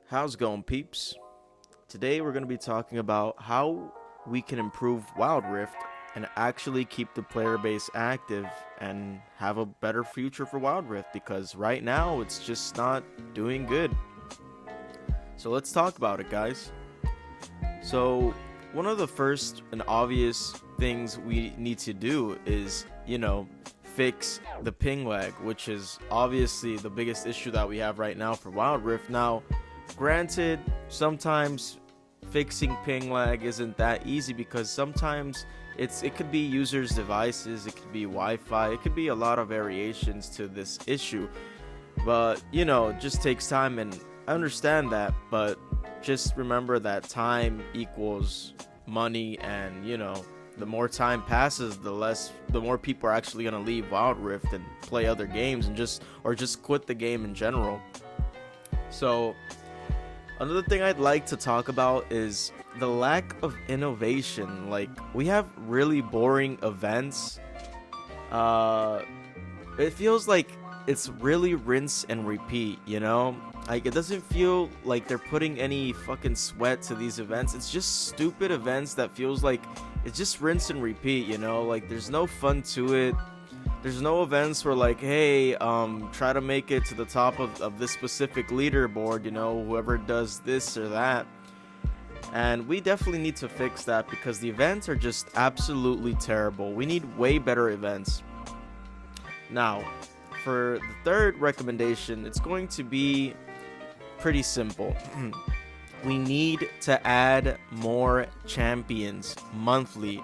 How's it going, peeps? Today we're going to be talking about how we can improve Wild Rift and actually keep the player base active and have a better future for Wild Rift because right now it's just not doing good. So let's talk about it, guys. So, one of the first and obvious things we need to do is, fix the ping lag, which is obviously the biggest issue that we have right now for Wild Rift. Now, granted, sometimes fixing ping lag isn't that easy because sometimes it could be users' devices, it could be Wi-Fi, it could be a lot of variations to this issue. But it just takes time, and I understand that, but just remember that time equals money, and the more time passes, the more people are actually gonna leave Wild Rift and play other games and just quit the game in general. So another thing I'd like to talk about is the lack of innovation. Like, we have really boring events. It feels like it's really rinse and repeat, Like, it doesn't feel like they're putting any fucking sweat to these events. It's just stupid events that feels like it's just rinse and repeat, Like, there's no fun to it. There's no events where, like, hey, try to make it to the top of this specific leaderboard, whoever does this or that. And we definitely need to fix that because the events are just absolutely terrible. We need way better events. Now, for the third recommendation, it's going to be pretty simple. We need to add more champions monthly.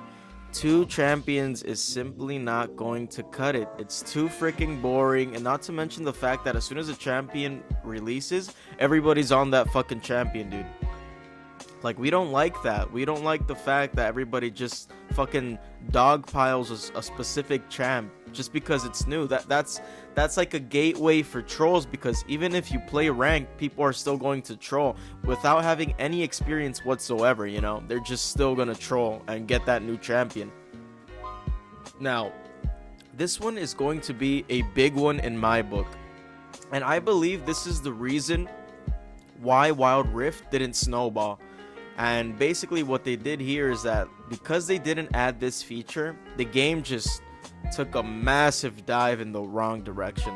2 champions is simply not going to cut it. It's too freaking boring, and not to mention the fact that as soon as a champion releases, everybody's on that fucking champion, dude. Like, we don't like that. We don't like the fact that everybody just fucking dogpiles a specific champ just because it's new. That's like a gateway for trolls, because even if you play ranked, people are still going to troll without having any experience whatsoever, They're just still gonna troll and get that new champion. Now, this one is going to be a big one in my book, and I believe this is the reason why Wild Rift didn't snowball. And basically what they did here is that because they didn't add this feature, the game just took a massive dive in the wrong direction.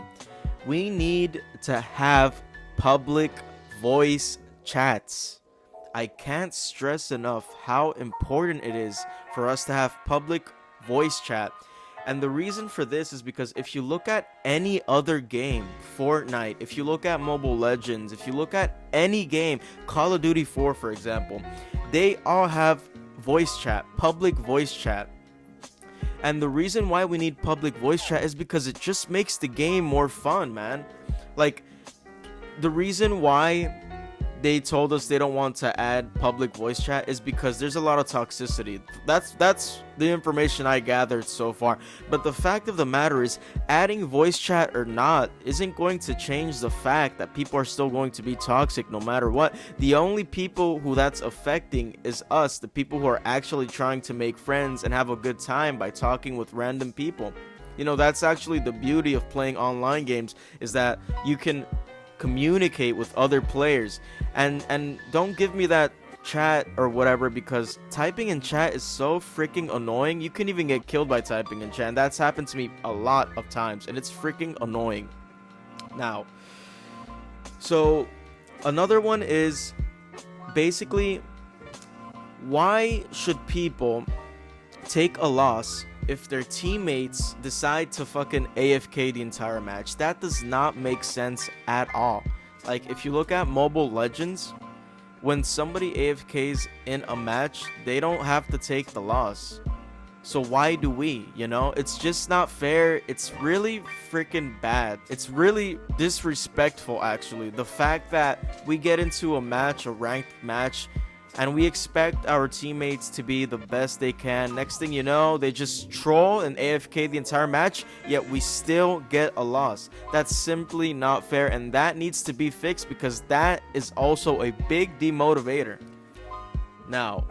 We need to have public voice chats. I can't stress enough how important it is for us to have public voice chat. And the reason for this is because if you look at any other game, Fortnite, if you look at Mobile Legends, if you look at any game, Call of Duty 4 for example, they all have voice chat, public voice chat. And the reason why we need public voice chat is because it just makes the game more fun, man. Like, the reason why they told us they don't want to add public voice chat is because there's a lot of toxicity. That's the information I gathered so far. But the fact of the matter is, adding voice chat or not isn't going to change the fact that people are still going to be toxic no matter what. The only people who that's affecting is us, the people who are actually trying to make friends and have a good time by talking with random people. That's actually the beauty of playing online games, is that you can communicate with other players. And don't give me that chat or whatever, because typing in chat is so freaking annoying. You can even get killed by typing in chat, and that's happened to me a lot of times, and it's freaking annoying. Now, so another one is basically, why should people take a loss if their teammates decide to fucking AFK the entire match? That does not make sense at all. Like, if you look at Mobile Legends, when somebody AFKs in a match, they don't have to take the loss. So why do we? It's just not fair. It's really freaking bad. It's really disrespectful, actually. The fact that we get into a match, a ranked match, and we expect our teammates to be the best they can. Next thing you know, they just troll and AFK the entire match, yet we still get a loss. That's simply not fair, and that needs to be fixed because that is also a big demotivator. Now,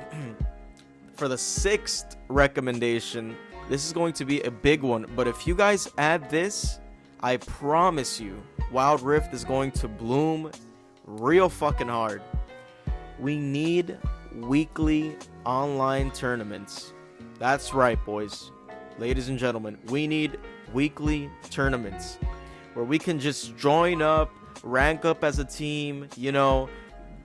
for the 6th recommendation, this is going to be a big one, but if you guys add this, I promise you, Wild Rift is going to bloom real fucking hard. We need weekly online tournaments. That's right, boys. Ladies and gentlemen, we need weekly tournaments where we can just join up, rank up as a team, you know,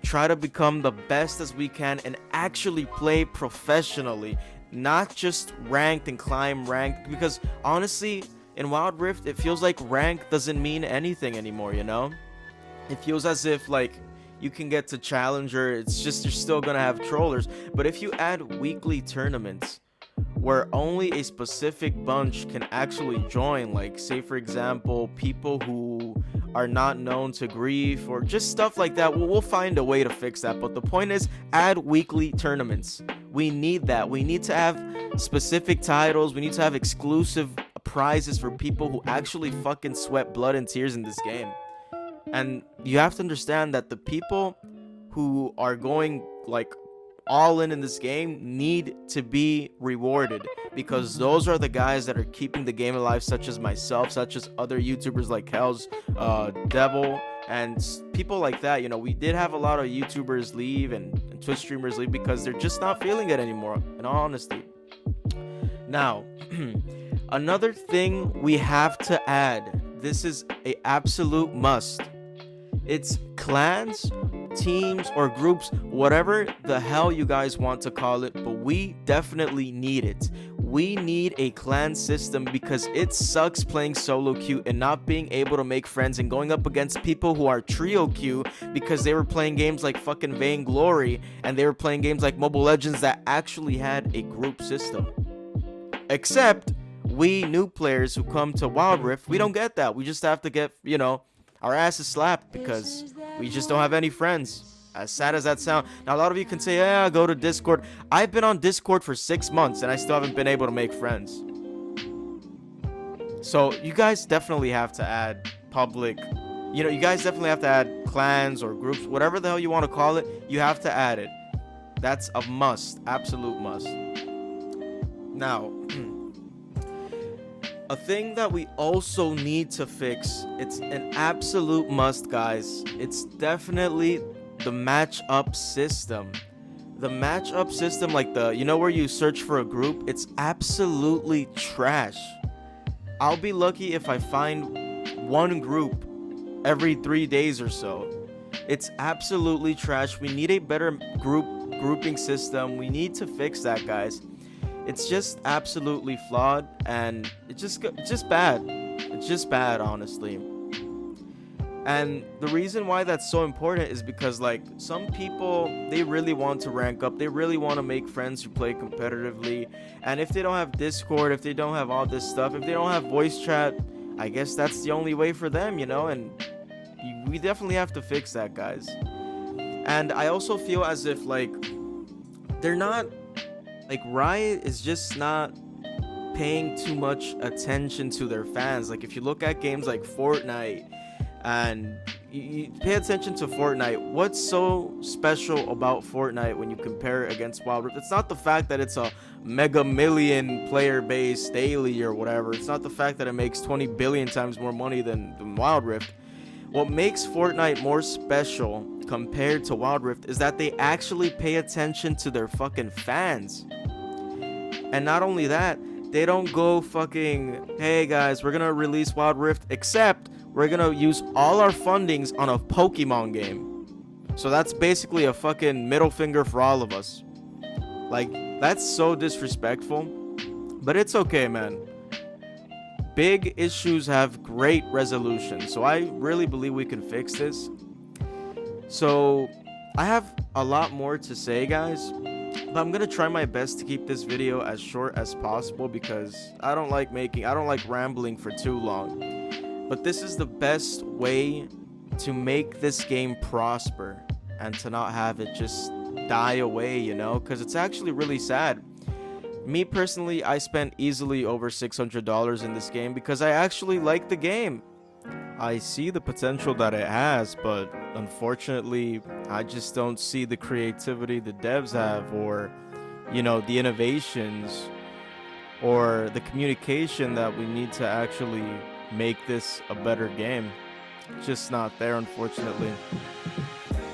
try to become the best as we can and actually play professionally, not just ranked and climb ranked. Because honestly, in Wild Rift, it feels like rank doesn't mean anything anymore, you know? It feels as if like you can get to challenger, it's just you're still gonna have trollers. But if you add weekly tournaments where only a specific bunch can actually join, like say for example people who are not known to grief or just stuff like that, we'll find a way to fix that. But the point is, add weekly tournaments. We need that. We need to have specific titles. We need to have exclusive prizes for people who actually fucking sweat blood and tears in this game. And you have to understand that the people who are going like all in this game need to be rewarded, because those are the guys that are keeping the game alive, such as myself, such as other YouTubers like Hell's Devil and people like that. You know, we did have a lot of YouTubers leave and Twitch streamers leave because they're just not feeling it anymore, in all honesty. Now another thing we have to add, this is a absolute must. It's clans, teams, or groups, whatever the hell you guys want to call it, but we definitely need it. We need a clan system because it sucks playing solo queue and not being able to make friends and going up against people who are trio queue because they were playing games like fucking Vainglory and they were playing games like Mobile Legends that actually had a group system. Except we new players who come to Wild Rift, we don't get that. We just have to get, you know, our asses slapped because we just don't have any friends. As sad as that sounds. Now a lot of you can say, yeah, go to Discord. I've been on Discord for 6 months and I still haven't been able to make friends. So you guys definitely have to add public, you know, you guys definitely have to add clans or groups, whatever the hell you want to call it. You have to add it. That's a must, absolute must. Now a thing that we also need to fix, it's an absolute must, guys. It's definitely the match-up system. The match-up system, like the, you know, where you search for a group, it's absolutely trash. I'll be lucky if I find one group every 3 days or so. It's absolutely trash. We need a better grouping system. We need to fix that, guys. It's just absolutely flawed, and it's just bad. It's just bad, honestly. And the reason why that's so important is because, like, some people, they really want to rank up. They really want to make friends who play competitively. And if they don't have Discord, if they don't have all this stuff, if they don't have voice chat, I guess that's the only way for them, you know? And we definitely have to fix that, guys. And I also feel as if, like, they're not... like, Riot is just not paying too much attention to their fans. Like, if you look at games like Fortnite and you pay attention to Fortnite, what's so special about Fortnite when you compare it against Wild Rift? It's not the fact that it's a mega million player base daily or whatever. It's not the fact that it makes 20 billion times more money than Wild Rift. What makes Fortnite more special compared to Wild Rift is that they actually pay attention to their fucking fans. And not only that, they don't go fucking, hey guys, we're gonna release Wild Rift, except we're gonna use all our fundings on a Pokemon game. So that's basically a fucking middle finger for all of us. Like, that's so disrespectful. But it's okay, man. Big issues have great resolution. So I really believe we can fix this. So I have a lot more to say, guys, but I'm gonna try my best to keep this video as short as possible because I don't like rambling for too long. But this is the best way to make this game prosper and to not have it just die away, you know, because it's actually really sad. Me personally, I spent easily over $600 in this game because I actually like the game. I see the potential that it has, but unfortunately, I just don't see the creativity the devs have, or, you know, the innovations, or the communication that we need to actually make this a better game. It's just not there, unfortunately.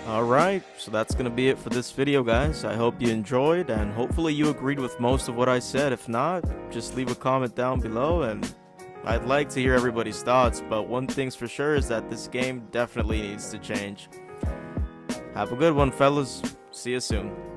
Alright, so that's gonna be it for this video, guys. I hope you enjoyed, and hopefully you agreed with most of what I said. If not, just leave a comment down below, and I'd like to hear everybody's thoughts, but one thing's for sure is that this game definitely needs to change. Have a good one, fellas. See you soon.